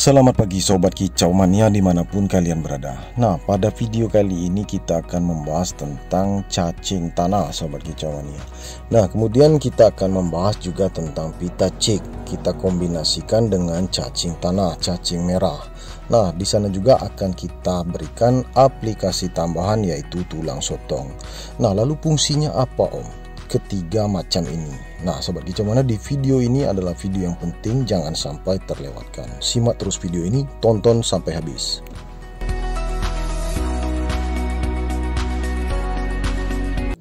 Selamat pagi Sobat Kicau Mania dimanapun kalian berada. Nah, pada video kali ini kita akan membahas tentang cacing tanah Sobat Kicau Mania. Nah, kemudian kita akan membahas juga tentang pita cik. Kita kombinasikan dengan cacing tanah, cacing merah. Nah, di sana juga akan kita berikan aplikasi tambahan yaitu tulang sotong. Nah, lalu fungsinya apa Om? Ketiga macam ini. Nah, Sobat Kicau Mania, di video ini adalah video yang penting, jangan sampai terlewatkan. Simak terus video ini, tonton sampai habis.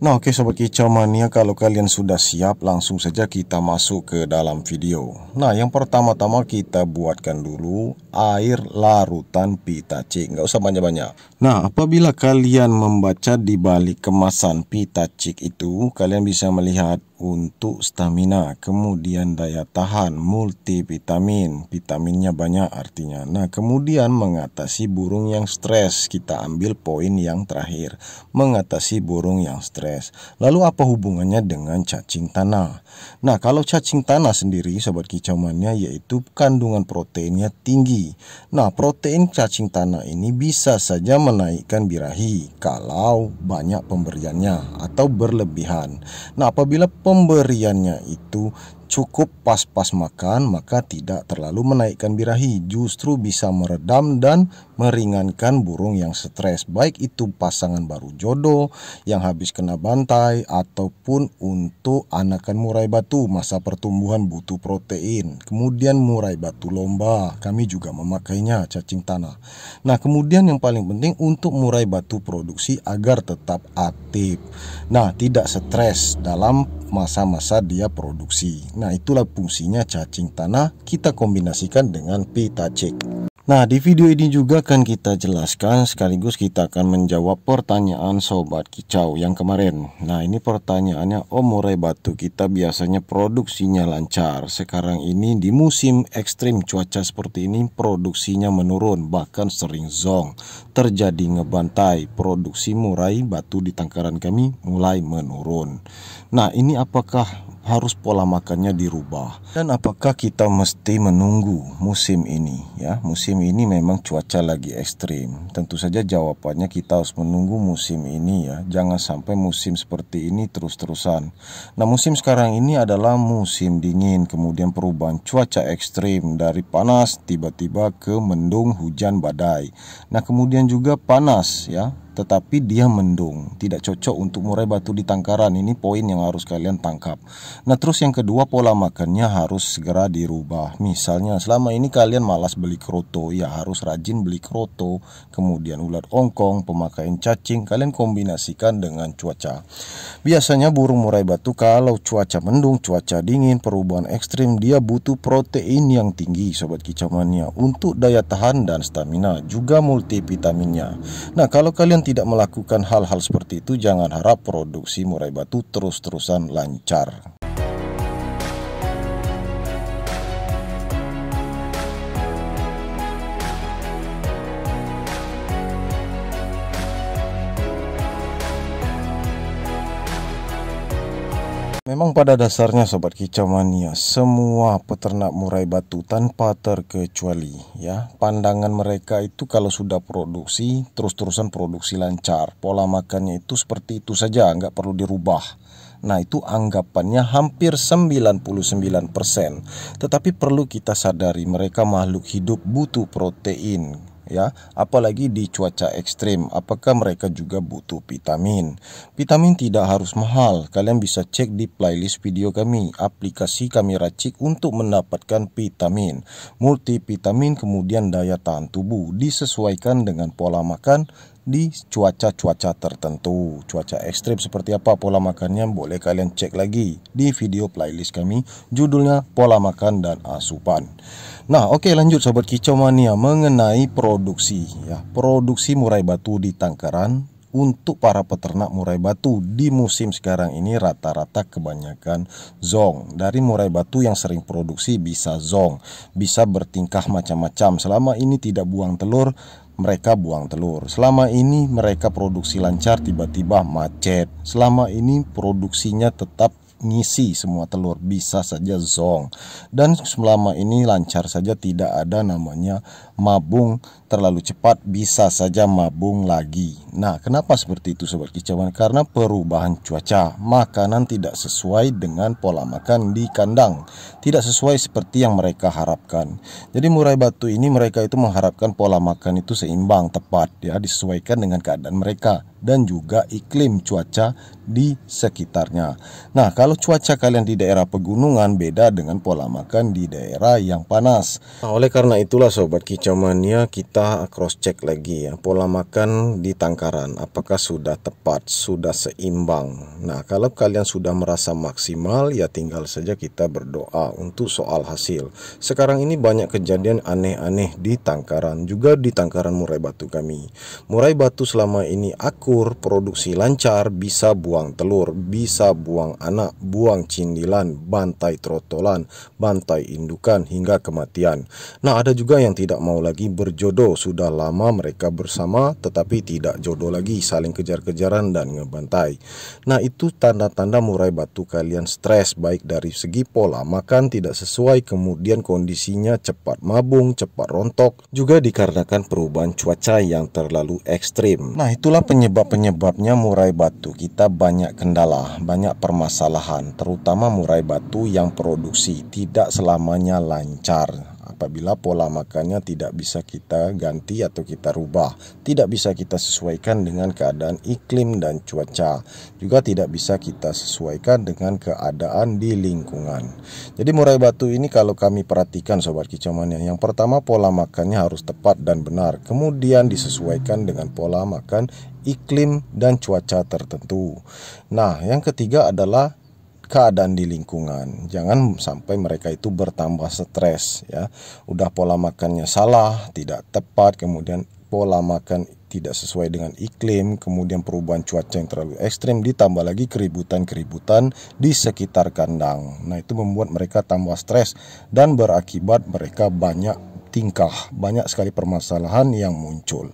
Nah, oke Sobat Kicau Mania, kalau kalian sudah siap, langsung saja kita masuk ke dalam video. Nah, yang pertama-tama kita buatkan dulu air larutan pita cik, nggak usah banyak-banyak. Nah, apabila kalian membaca di balik kemasan pita cik itu, kalian bisa melihat untuk stamina, kemudian daya tahan, multivitamin, vitaminnya banyak artinya. Nah, kemudian mengatasi burung yang stres, kita ambil poin yang terakhir, mengatasi burung yang stres. Lalu apa hubungannya dengan cacing tanah? Nah, kalau cacing tanah sendiri Sobat Kicau Mania yaitu kandungan proteinnya tinggi. Nah, protein cacing tanah ini bisa saja menaikkan birahi kalau banyak pemberiannya atau berlebihan. Nah, apabila pemberiannya itu cukup pas-pas makan, maka tidak terlalu menaikkan birahi, justru bisa meredam dan meringankan burung yang stres, baik itu pasangan baru jodoh yang habis kena bantai ataupun untuk anakan murai batu, masa pertumbuhan butuh protein. Kemudian murai batu lomba, kami juga memakainya cacing tanah. Nah, kemudian yang paling penting untuk murai batu produksi agar tetap aktif. Nah, tidak stres dalam masa-masa dia produksi. Nah, itulah fungsinya cacing tanah, kita kombinasikan dengan pita cik. Nah, di video ini juga akan kita jelaskan sekaligus kita akan menjawab pertanyaan Sobat Kicau yang kemarin. Nah, ini pertanyaannya, murai batu kita biasanya produksinya lancar. Sekarang ini di musim ekstrim cuaca seperti ini produksinya menurun, bahkan sering zong. Terjadi ngebantai, produksi murai batu di tangkaran kami mulai menurun. Nah, ini apakah harus pola makannya dirubah dan apakah kita mesti menunggu musim ini ya? Musim ini memang cuaca lagi ekstrim. Tentu saja jawabannya kita harus menunggu musim ini ya. Jangan sampai musim seperti ini terus-terusan. Nah, musim sekarang ini adalah musim dingin, kemudian perubahan cuaca ekstrim dari panas tiba-tiba ke mendung, hujan, badai. Nah, kemudian juga panas ya, tetapi dia mendung, tidak cocok untuk murai batu di tangkaran. Ini poin yang harus kalian tangkap. Nah, terus yang kedua, pola makannya harus segera dirubah. Misalnya selama ini kalian malas beli kroto, ya harus rajin beli kroto. Kemudian ulat ongkong, pemakaian cacing, kalian kombinasikan dengan cuaca. Biasanya burung murai batu kalau cuaca mendung, cuaca dingin, perubahan ekstrim, dia butuh protein yang tinggi Sobat Kicau Mania untuk daya tahan dan stamina, juga multivitaminnya. Nah, kalau kalian tidak melakukan hal-hal seperti itu, jangan harap produksi murai batu terus-terusan lancar. Memang pada dasarnya Sobat Kicau Mania, semua peternak murai batu tanpa terkecuali ya, pandangan mereka itu kalau sudah produksi terus-terusan produksi lancar, pola makannya itu seperti itu saja, nggak perlu dirubah. Nah, itu anggapannya hampir 99%. Tetapi perlu kita sadari mereka makhluk hidup butuh protein ya, apalagi di cuaca ekstrim. Apakah mereka juga butuh vitamin? Vitamin tidak harus mahal. Kalian bisa cek di playlist video kami, aplikasi kami racik untuk mendapatkan vitamin, multivitamin, kemudian daya tahan tubuh, disesuaikan dengan pola makan di cuaca-cuaca tertentu. Cuaca ekstrim seperti apa pola makannya, boleh kalian cek lagi di video playlist kami, judulnya pola makan dan asupan. Nah, oke, lanjut Sobat Kicau Mania mengenai produksi ya, produksi murai batu di tangkaran. Untuk para peternak murai batu di musim sekarang ini rata-rata kebanyakan zong. Dari murai batu yang sering produksi bisa zong, bisa bertingkah macam-macam. Selama ini tidak buang telur, mereka buang telur. Selama ini mereka produksi lancar, tiba-tiba macet. Selama ini produksinya tetap ngisi semua telur, bisa saja zong. Dan selama ini lancar saja, tidak ada namanya mabung terlalu cepat, bisa saja mabung lagi. Nah, kenapa seperti itu sobat kicauan? Karena perubahan cuaca, makanan tidak sesuai dengan pola makan di kandang, tidak sesuai seperti yang mereka harapkan. Jadi murai batu ini mereka itu mengharapkan pola makan itu seimbang, tepat ya, disesuaikan dengan keadaan mereka dan juga iklim cuaca di sekitarnya. Nah, kalau cuaca kalian di daerah pegunungan beda dengan pola makan di daerah yang panas. Nah, oleh karena itulah sobat kicau mania, kita cross check lagi ya, pola makan di tangkaran apakah sudah tepat, sudah seimbang. Nah, kalau kalian sudah merasa maksimal, ya tinggal saja kita berdoa untuk soal hasil. Sekarang ini banyak kejadian aneh-aneh di tangkaran, juga di tangkaran murai batu kami. Murai batu selama ini akur, produksi lancar, bisa buang telur, bisa buang anak, buang cindilan, bantai trotolan, bantai indukan hingga kematian. Nah, ada juga yang tidak mau lagi berjodoh, sudah lama mereka bersama tetapi tidak jodoh lagi, saling kejar-kejaran dan ngebantai. Nah, itu tanda-tanda murai batu kalian stres, baik dari segi pola makan tidak sesuai, kemudian kondisinya cepat mabung, cepat rontok, juga dikarenakan perubahan cuaca yang terlalu ekstrim. Nah, itulah penyebabnya murai batu kita banyak kendala, banyak permasalahan, terutama murai batu yang produksi tidak selamanya lancar. Apabila pola makannya tidak bisa kita ganti atau kita rubah, tidak bisa kita sesuaikan dengan keadaan iklim dan cuaca, juga tidak bisa kita sesuaikan dengan keadaan di lingkungan. Jadi murai batu ini kalau kami perhatikan sobat kicau mania, yang pertama pola makannya harus tepat dan benar, kemudian disesuaikan dengan pola makan iklim dan cuaca tertentu. Nah, yang ketiga adalah keadaan di lingkungan. Jangan sampai mereka itu bertambah stres ya. Udah pola makannya salah, tidak tepat, kemudian pola makan tidak sesuai dengan iklim, kemudian perubahan cuaca yang terlalu ekstrim, ditambah lagi keributan-keributan di sekitar kandang. Nah, itu membuat mereka tambah stres dan berakibat mereka banyak tingkah, banyak sekali permasalahan yang muncul.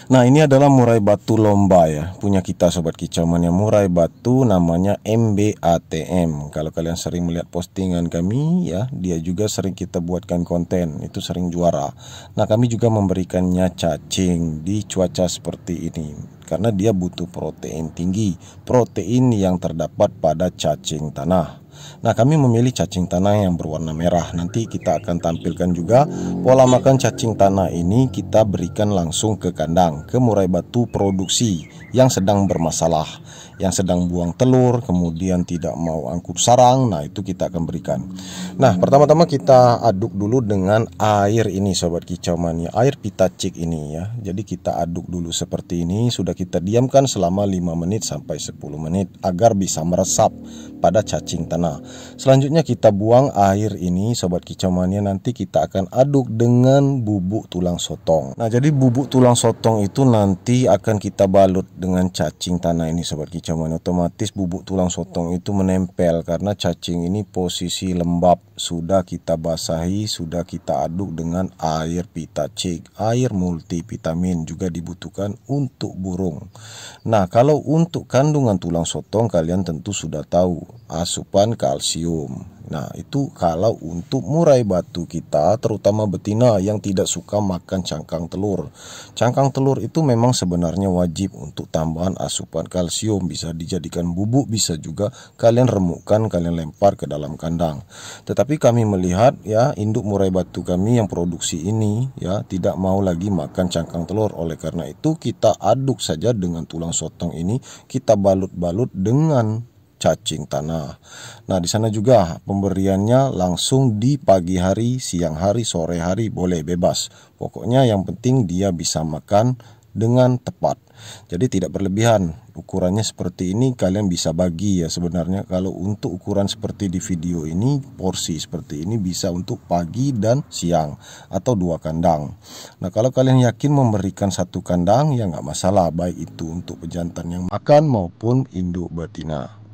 Nah, ini adalah murai batu lomba ya, punya kita sobat kicau mania. Murai batu namanya MBATM. Kalau kalian sering melihat postingan kami ya, dia juga sering kita buatkan konten, itu sering juara. Nah, kami juga memberikannya cacing di cuaca seperti ini karena dia butuh protein tinggi, protein yang terdapat pada cacing tanah. Nah, kami memilih cacing tanah yang berwarna merah. Nanti kita akan tampilkan juga pola makan cacing tanah ini kita berikan langsung ke kandang, ke murai batu produksi yang sedang bermasalah, yang sedang buang telur, kemudian tidak mau angkut sarang. Nah, itu kita akan berikan. Nah, pertama-tama kita aduk dulu dengan air ini sobat kicau mania, air pitacik ini ya. Jadi kita aduk dulu seperti ini, sudah kita diamkan selama 5 menit sampai 10 menit agar bisa meresap pada cacing tanah. Selanjutnya kita buang air ini sobat kicau mania, nanti kita akan aduk dengan bubuk tulang sotong. Nah, jadi bubuk tulang sotong itu nanti akan kita balut dengan cacing tanah ini sobat kicau mania. Otomatis bubuk tulang sotong itu menempel karena cacing ini posisi lembab, sudah kita basahi, sudah kita aduk dengan air pitacik. Air multivitamin juga dibutuhkan untuk burung. Nah, kalau untuk kandungan tulang sotong kalian tentu sudah tahu, asupan kalsium. Nah, itu kalau untuk murai batu kita, terutama betina yang tidak suka makan cangkang telur. Cangkang telur itu memang sebenarnya wajib untuk tambahan asupan kalsium, bisa dijadikan bubuk, bisa juga kalian remukkan, kalian lempar ke dalam kandang. Tetapi kami melihat ya, induk murai batu kami yang produksi ini ya tidak mau lagi makan cangkang telur. Oleh karena itu kita aduk saja dengan tulang sotong ini, kita balut-balut dengan cacing tanah. Nah, di sana juga pemberiannya langsung di pagi hari, siang hari, sore hari, boleh bebas. Pokoknya yang penting dia bisa makan dengan tepat. Jadi tidak berlebihan. Ukurannya seperti ini, kalian bisa bagi ya sebenarnya. Kalau untuk ukuran seperti di video ini, porsi seperti ini bisa untuk pagi dan siang atau 2 kandang. Nah, kalau kalian yakin memberikan 1 kandang ya nggak masalah, baik itu untuk pejantan yang makan maupun induk betina.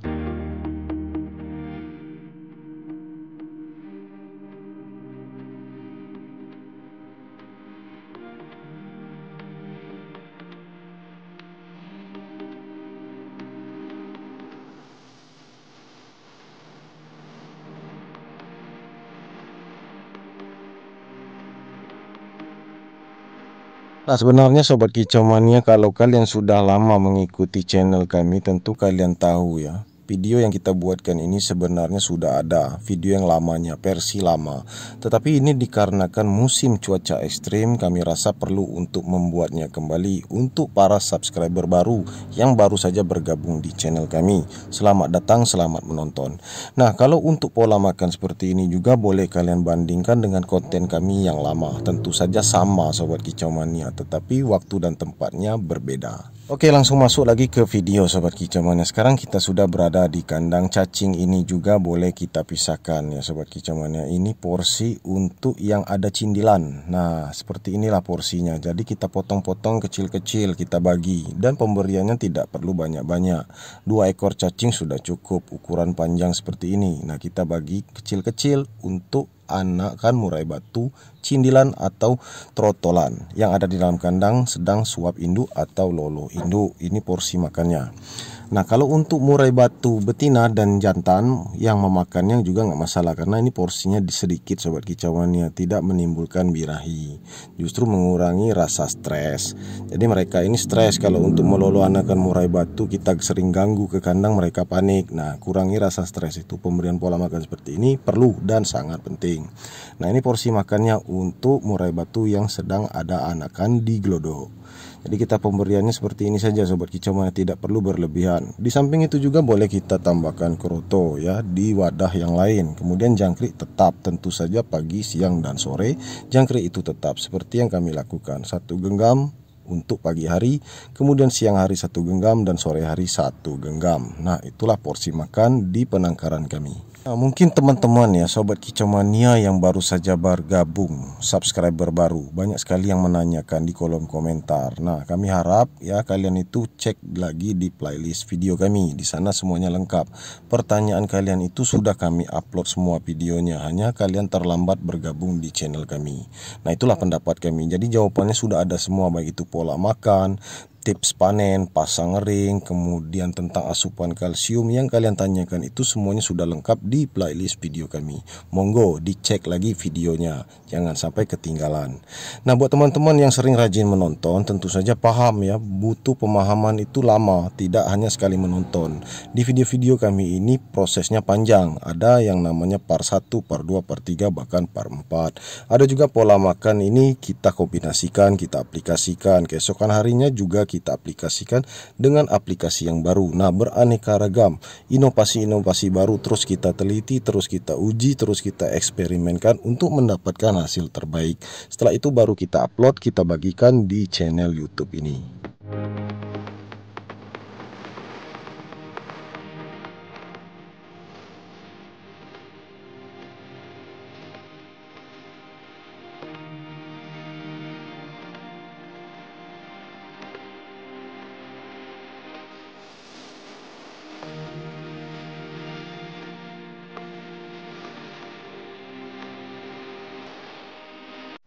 Nah, sebenarnya Sobat Kicau Mania, kalau kalian sudah lama mengikuti channel kami, tentu kalian tahu ya, video yang kita buatkan ini sebenarnya sudah ada video yang lamanya, versi lama. Tetapi ini dikarenakan musim cuaca ekstrim, kami rasa perlu untuk membuatnya kembali untuk para subscriber baru yang baru saja bergabung di channel kami. Selamat datang, selamat menonton. Nah, kalau untuk pola makan seperti ini juga boleh kalian bandingkan dengan konten kami yang lama. Tentu saja sama Sobat Kicau Mania, tetapi waktu dan tempatnya berbeda. Oke, langsung masuk lagi ke video Sobat Kicau Mania. Sekarang kita sudah berada di kandang cacing. Ini juga boleh kita pisahkan ya Sobat Kicau Mania. Ini porsi untuk yang ada cindilan. Nah, seperti inilah porsinya. Jadi kita potong-potong kecil-kecil, kita bagi. Dan pemberiannya tidak perlu banyak-banyak. 2 ekor cacing sudah cukup, ukuran panjang seperti ini. Nah, kita bagi kecil-kecil untuk anakan murai batu, cindilan atau trotolan yang ada di dalam kandang sedang suap induk atau lolo induk. Ini porsi makannya. Nah, kalau untuk murai batu betina dan jantan yang memakannya juga nggak masalah, karena ini porsinya sedikit Sobat Kicau Mania, tidak menimbulkan birahi, justru mengurangi rasa stres. Jadi mereka ini stres kalau untuk melolo anakan murai batu, kita sering ganggu ke kandang, mereka panik. Nah, kurangi rasa stres itu. Pemberian pola makan seperti ini perlu dan sangat penting. Nah, ini porsi makannya untuk murai batu yang sedang ada anakan di glodok. Jadi kita pemberiannya seperti ini saja Sobat Kicau Mania, tidak perlu berlebihan. Di samping itu juga boleh kita tambahkan kroto ya di wadah yang lain. Kemudian jangkrik tetap, tentu saja pagi, siang dan sore jangkrik itu tetap seperti yang kami lakukan. 1 genggam untuk pagi hari, kemudian siang hari 1 genggam dan sore hari 1 genggam. Nah, itulah porsi makan di penangkaran kami. Nah, mungkin teman-teman ya Sobat Kicau Mania yang baru saja bergabung, subscriber baru, banyak sekali yang menanyakan di kolom komentar. Nah, kami harap ya kalian itu cek lagi di playlist video kami. Di sana semuanya lengkap. Pertanyaan kalian itu sudah kami upload semua videonya, hanya kalian terlambat bergabung di channel kami. Nah, itulah pendapat kami. Jadi jawabannya sudah ada semua, baik itu pola makan, tips panen, pasang ring, kemudian tentang asupan kalsium yang kalian tanyakan itu semuanya sudah lengkap di playlist video kami. Monggo dicek lagi videonya, jangan sampai ketinggalan. Nah, buat teman-teman yang sering rajin menonton, tentu saja paham ya, butuh pemahaman itu lama, tidak hanya sekali menonton. Di video-video kami ini prosesnya panjang, ada yang namanya part 1, part 2, part 3, bahkan part 4. Ada juga pola makan ini kita kombinasikan, kita aplikasikan, keesokan harinya juga kita aplikasikan dengan aplikasi yang baru. Nah, beraneka ragam, inovasi-inovasi baru terus kita teliti, terus kita uji, terus kita eksperimenkan untuk mendapatkan hasil terbaik. Setelah itu baru kita upload, kita bagikan di channel YouTube ini.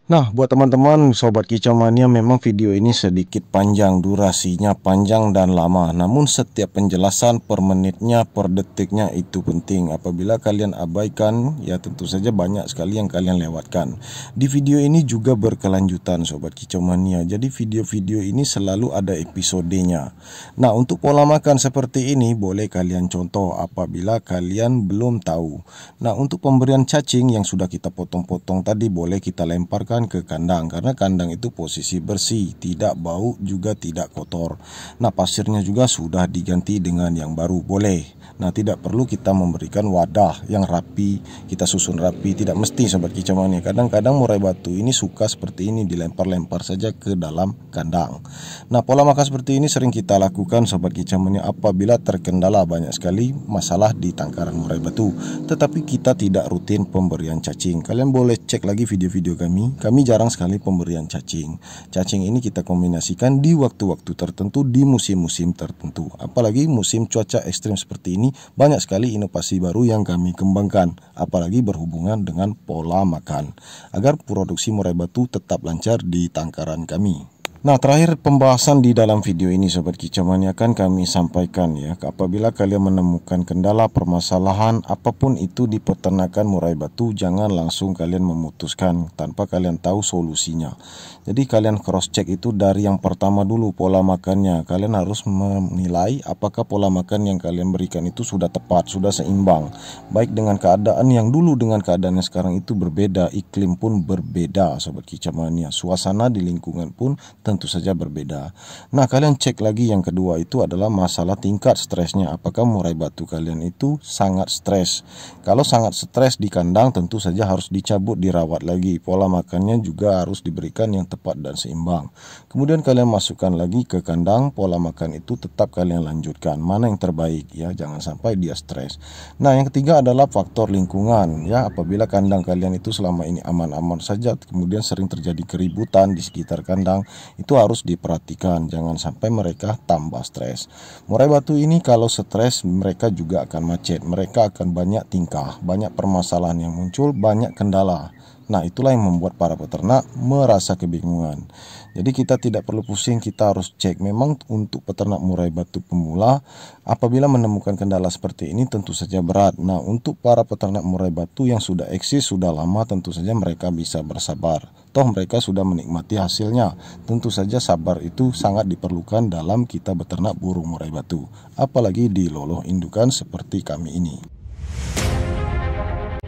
Nah, buat teman-teman Sobat Kicau Mania, memang video ini sedikit panjang, durasinya panjang dan lama. Namun setiap penjelasan per menitnya, per detiknya itu penting. Apabila kalian abaikan, ya tentu saja banyak sekali yang kalian lewatkan. Di video ini juga berkelanjutan Sobat Kicau Mania. Jadi video-video ini selalu ada episodenya. Nah, untuk pola makan seperti ini boleh kalian contoh apabila kalian belum tahu. Nah, untuk pemberian cacing yang sudah kita potong-potong tadi boleh kita lemparkan ke kandang, karena kandang itu posisi bersih, tidak bau juga tidak kotor. Nah, pasirnya juga sudah diganti dengan yang baru, boleh. Nah, tidak perlu kita memberikan wadah yang rapi, kita susun rapi, tidak mesti Sobat Kicau Mania. Kadang-kadang murai batu ini suka seperti ini, dilempar-lempar saja ke dalam kandang. Nah, pola makan seperti ini sering kita lakukan Sobat Kicau Mania apabila terkendala banyak sekali masalah di tangkaran murai batu, tetapi kita tidak rutin pemberian cacing. Kalian boleh cek lagi video-video kami. Kami jarang sekali pemberian cacing. Cacing ini kita kombinasikan di waktu-waktu tertentu, di musim-musim tertentu. Apalagi musim cuaca ekstrim seperti ini, banyak sekali inovasi baru yang kami kembangkan, apalagi berhubungan dengan pola makan, agar produksi murai batu tetap lancar di tangkaran kami. Nah, terakhir pembahasan di dalam video ini Sobat Kicau Mania akan kami sampaikan ya, apabila kalian menemukan kendala permasalahan apapun itu di peternakan murai batu, jangan langsung kalian memutuskan tanpa kalian tahu solusinya. Jadi kalian cross check itu dari yang pertama dulu, pola makannya. Kalian harus menilai apakah pola makan yang kalian berikan itu sudah tepat, sudah seimbang, baik dengan keadaan yang dulu dengan keadaan yang sekarang itu berbeda, iklim pun berbeda Sobat Kicau Mania, suasana di lingkungan pun tentu saja berbeda. Nah, kalian cek lagi yang kedua itu adalah masalah tingkat stresnya. Apakah murai batu kalian itu sangat stres? Kalau sangat stres di kandang, tentu saja harus dicabut, dirawat lagi. Pola makannya juga harus diberikan yang tepat dan seimbang. Kemudian kalian masukkan lagi ke kandang, pola makan itu tetap kalian lanjutkan. Mana yang terbaik ya, jangan sampai dia stres. Nah, yang ketiga adalah faktor lingkungan ya. Apabila kandang kalian itu selama ini aman-aman saja, kemudian sering terjadi keributan di sekitar kandang, itu harus diperhatikan, jangan sampai mereka tambah stres. Murai batu ini kalau stres mereka juga akan macet, mereka akan banyak tingkah, banyak permasalahan yang muncul, banyak kendala. Nah, itulah yang membuat para peternak merasa kebingungan. Jadi kita tidak perlu pusing, kita harus cek. Memang untuk peternak murai batu pemula, apabila menemukan kendala seperti ini tentu saja berat. Nah, untuk para peternak murai batu yang sudah eksis, sudah lama, tentu saja mereka bisa bersabar. Toh mereka sudah menikmati hasilnya. Tentu saja sabar itu sangat diperlukan dalam kita beternak burung murai batu. Apalagi di loloh indukan seperti kami ini.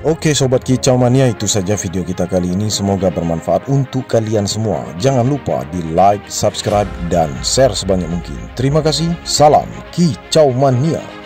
Oke Sobat Kicau Mania, itu saja video kita kali ini. Semoga bermanfaat untuk kalian semua. Jangan lupa di like, subscribe, dan share sebanyak mungkin. Terima kasih. Salam Kicau Mania.